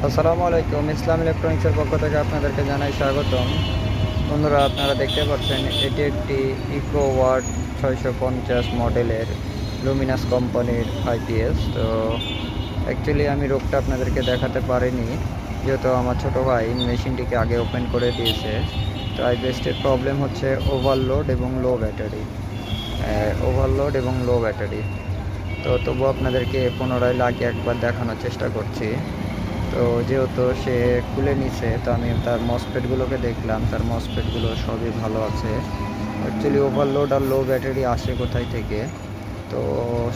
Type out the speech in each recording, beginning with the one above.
আসসালামু আলাইকুম। ইসলাম ইলেকট্রনিক্সের পক্ষ থেকে আপনাদেরকে জানাই স্বাগতম। বন্ধুরা, আপনারা দেখতে পাচ্ছেন এটি একটি ইকো ওয়াট 650 মডেলের লুমিনাস কোম্পানির আইপিএস। তো অ্যাকচুয়ালি আমি রোগটা আপনাদেরকে দেখাতে পারিনি, যেহেতু আমার ছোট ভাই মেশিনটিকে আগে ওপেন করে দিয়েছে। তো আইপিএসটির প্রবলেম হচ্ছে ওভারলোড এবং লো ব্যাটারি। তো তবুও আপনাদেরকে পুনরায় লাগিয়ে একবার দেখানোর চেষ্টা করছি। তো যেহেতু সে খুলে নিছে, তো আমি তার মসফেটগুলোকে দেখলাম, তার মসফেটগুলো সবই ভালো আছে। অ্যাকচুয়ালি ওভারলোড আর লো ব্যাটারি আসে কোথায় থেকে? তো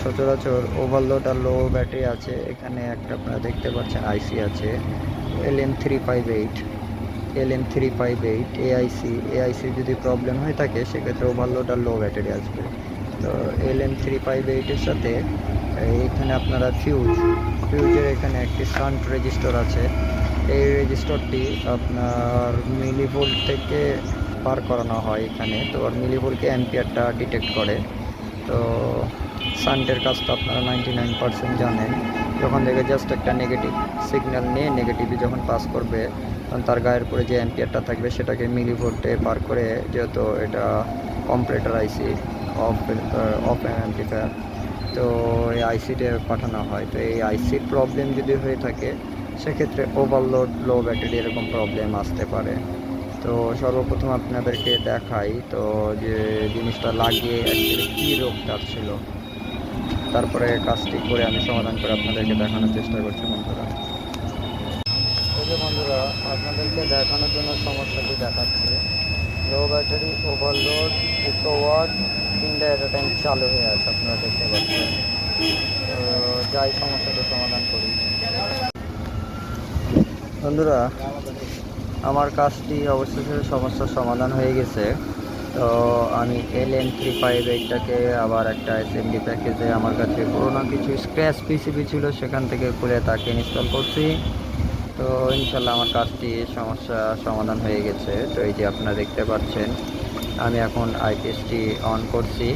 সচরাচর ওভারলোড আর লো ব্যাটারি আছে এখানে একটা, আপনারা দেখতে পাচ্ছেন আইসি আছে LM358। এআইসি যদি প্রবলেম হয়ে থাকে সেক্ষেত্রে ওভারলোড আর লো ব্যাটারি আসবে। তো LM358-এর সাথে এইখানে আপনারা ফিউজের এখানে একটি শান্ট রেজিস্টর আছে। এই রেজিস্টরটি আপনার মিলিভোল্ট থেকে পার করানো হয় এখানে। তো আর মিলিভোল্টকে অ্যাম্পিয়ারটা ডিটেক্ট করে। তো শান্টের কাজ তো আপনারা 99% জানেন। যখন দেখে জাস্ট একটা নেগেটিভ সিগন্যাল নিয়ে নেগেটিভে যখন পাস করবে, তখন তার গায়ের পরে যে অ্যাম্পিয়ারটা থাকবে সেটাকে মিলিভোল্টে পার করে, যেহেতু এটা comparator IC of of amplifier, তো এই আইসিতে পাঠানো হয়। তো এই আইসির প্রবলেম যদি হয়ে থাকে সেক্ষেত্রে ওভারলোড, লো ব্যাটারি এরকম প্রবলেম আসতে পারে। তো সর্বপ্রথম আপনাদেরকে দেখাই তো যে জিনিসটা লাগিয়ে অ্যাকচুয়ালি কী রোগটা ছিল, তারপরে কাজটি করে আমি সমাধান করে আপনাদেরকে দেখানোর চেষ্টা করছি বন্ধুরা। এই যে বন্ধুরা, আপনাদেরকে দেখানোর জন্য সমস্যাটি দেখাচ্ছে। Low battery, overload, eco watt, তিনটা এট এ টাইম চালু হয়ে আছে, আপনারা দেখতে পাচ্ছেন। তো যাই সমস্যাটি সমাধান করি বন্ধুরা। আমার কাজটি অবশেষে সমস্যার সমাধান হয়ে গেছে। তো আমি LM358টাকে আবার একটা এসএমডি প্যাকেজে, আমার কাছে পুরোনো কিছু স্ক্র্যাচ পিসিবি ছিল সেখান থেকে খুলে তাকে ইনস্টল করছি। তো ইনশাল্লাহ আমার কাজটি সমস্যা সমাধান হয়ে গেছে। তো এই যে আপনারা দেখতে পাচ্ছেন, আমি এখন আইপিএসটি অন করছি।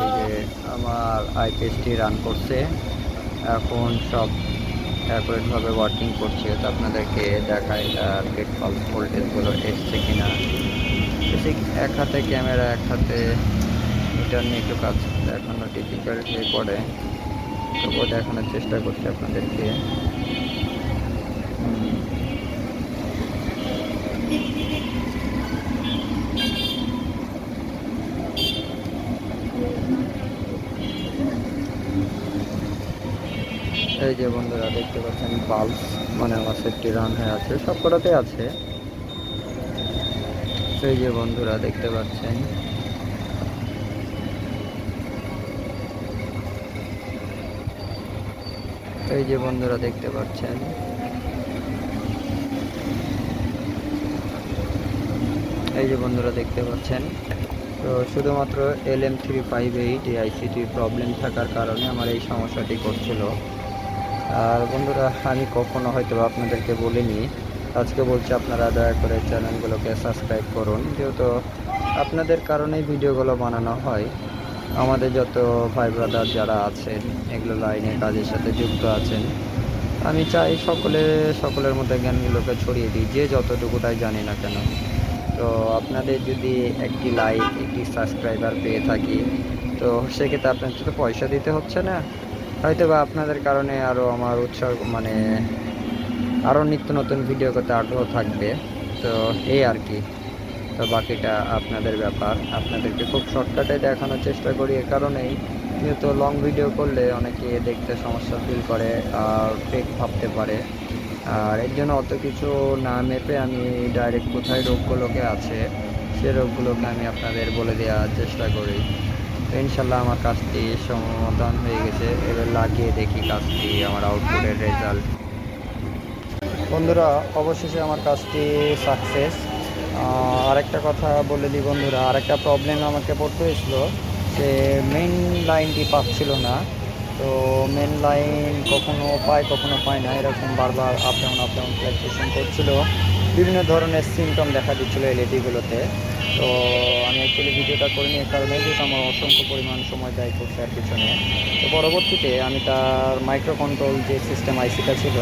এই যে আমার আইপিএসটি রান করছে, এখন সব অ্যাকুরেটভাবে ওয়ার্কিং করছে। তো আপনাদেরকে দেখাই গেট পালস ভোল্টেজগুলো এসছে কিনা। বেসিক এক হাতে ক্যামেরা, এক হাতে মিটার নিয়ে একটু কাজ দেখানো ডিফিকাল্ট হয়ে পড়ে, তবুও দেখানোর চেষ্টা করছি আপনাদেরকে। এই যে বন্ধুরা দেখতে পাচ্ছেন পালস, মানে আমার সেটটি রান হয়ে আছে, সব কটাতে আছে। এই যে বন্ধুরা দেখতে পাচ্ছেন, এই যে বন্ধুরা দেখতে পাচ্ছেন, এই যে বন্ধুরা দেখতে পাচ্ছেন। তো শুধুমাত্র LM358 এই আইসিটির প্রবলেম থাকার কারণে আমার এই সমস্যাটি করছিল। আর বন্ধুরা, আমি কখনো হয়তো আপনাদেরকে বলিনি, আজকে বলছি আপনারা দয়া করে চ্যানেলগুলোকে সাবস্ক্রাইব করুন, যেহেতু আপনাদের কারণেই ভিডিওগুলো বানানো হয়। আমাদের যত ভাই ব্রাদার যারা আছেন, এগুলো লাইনে কাজের সাথে যুক্ত আছেন, আমি চাই সকলের মধ্যে জ্ঞানগুলোকে ছড়িয়ে দিই, যে যতটুকুটাই জানি না কেন। তো আপনাদের যদি একটি লাইক, একটি সাবস্ক্রাইবার পেয়ে থাকি, তো সেক্ষেত্রে আপনাদের তো পয়সা দিতে হচ্ছে না, হয়তো বা আপনাদের কারণে আরও আমার উৎসাহ, মানে আরও নিত্য নতুন ভিডিও করতে আগ্রহ থাকবে। তো এই আর কি। তো বাকিটা আপনাদের ব্যাপার। আপনাদেরকে খুব শর্টকাটে দেখানোর চেষ্টা করি এ কারণেই, যেহেতু লং ভিডিও করলে অনেকে দেখতে সমস্যা ফিল করে আর ফেক ভাবতে পারে। আর এর জন্য অত কিছু না মেপে আমি ডাইরেক্ট কোথায় রোগগুলোকে আছে সে রোগগুলোকে আমি আপনাদের বলে দেওয়ার চেষ্টা করি। তো ইনশাল্লাহ আমার কাজটি সমাধান হয়ে গেছে। এবার লাগিয়ে দেখি কাজটি, আমার আউটপুটের রেজাল্ট। বন্ধুরা, অবশেষে আমার কাজটি সাকসেস। আরেকটা কথা বলে দিই বন্ধুরা, আরেকটা প্রবলেম আমাকে পড়তে হয়েছিল, যে মেন লাইনটি পাচ্ছিল না। তো মেন লাইন কখনো পায় কখনো পায় না, এরকম বারবার আপ ডাউন ফ্লাকচুয়েশন করছিল। বিভিন্ন ধরনের সিমটম দেখা দিচ্ছিলো এলইডিগুলোতে। তো আমি অ্যাকচুয়ালি ভিডিওটা করিনি এ কারণে, যেহেতু আমার অসংখ্য পরিমাণ সময় ব্যয় করছে আর পিছনে। তো পরবর্তীতে আমি তার মাইক্রো কন্ট্রোল যে সিস্টেম আইসিটা ছিল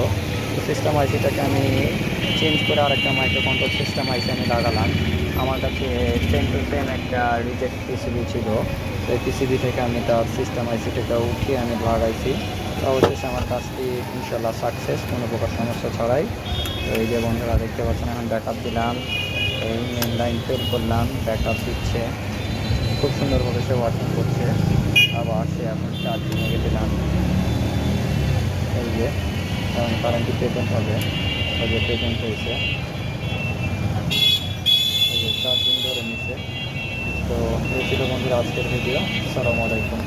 তো সিস্টেম আইসিটাকে আমি চেঞ্জ করে আরেকটা মাইক্রো কন্ট্রোল সিস্টেম আইসি আমি লাগালাম। আমার কাছে সেম টু সেম একটা রিজেক্ট পিসিবি ছিল, তো এই পিসিবি থেকে আমি তার সিস্টেম আইসিটাকে উঠিয়ে আমি লাগাইছি। তো অবশেষে আমার কাজটি ইনশাল্লাহ সাকসেস, কোনো প্রকার সমস্যা ছাড়াই। তো এই যে বন্ধুরা দেখতে পাচ্ছেন, এখন ব্যাকআপ দিলাম, এই মেন লাইন ফেল করলাম, ব্যাকআপ দিচ্ছে, খুব সুন্দরভাবে সে ওয়ার্কিং করছে। আবার সে এখন চার্জিংয়ে দিলাম, এই যে কারণ কারেন্টটি প্রেজেন্ট হবে, ওই যে প্রেজেন্ট হয়েছে, ওই যে চার্জিং ধরে নিচ্ছে। তো এই ছিল বন্ধুরা আজকের ভিডিও। আসসালামু আলাইকুম।